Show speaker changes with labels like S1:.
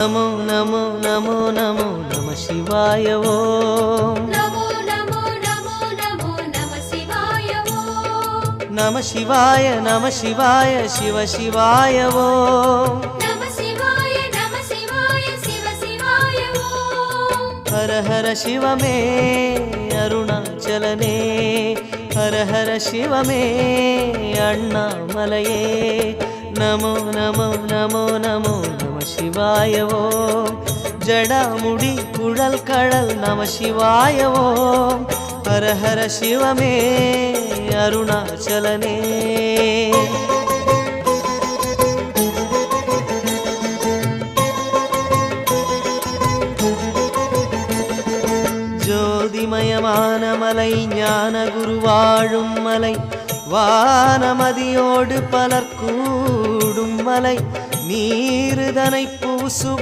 S1: नमो नमो नमो नमो नमः शिवाय ओम
S2: नमो नमो नमो नमो नमः शिवाय ओम
S1: नमः शिवाय शिव शिवाय ओम
S2: नमः शिवाय शिव शिवाय ओम
S1: हर हर शिव में अरुणाचलने हर हर शिव में अण्णामलये नमो नमो नमो नमो नमः शिवाय ओम जडामुडी कुडल कडल नमः शिवाय ओम हर हर शिव में अरुणाचलने ஜோதிமயமான மலை ஞான குருவாழும் மலை வானமதியோடு பலர் கூடும் மலை நீருதனை பூசு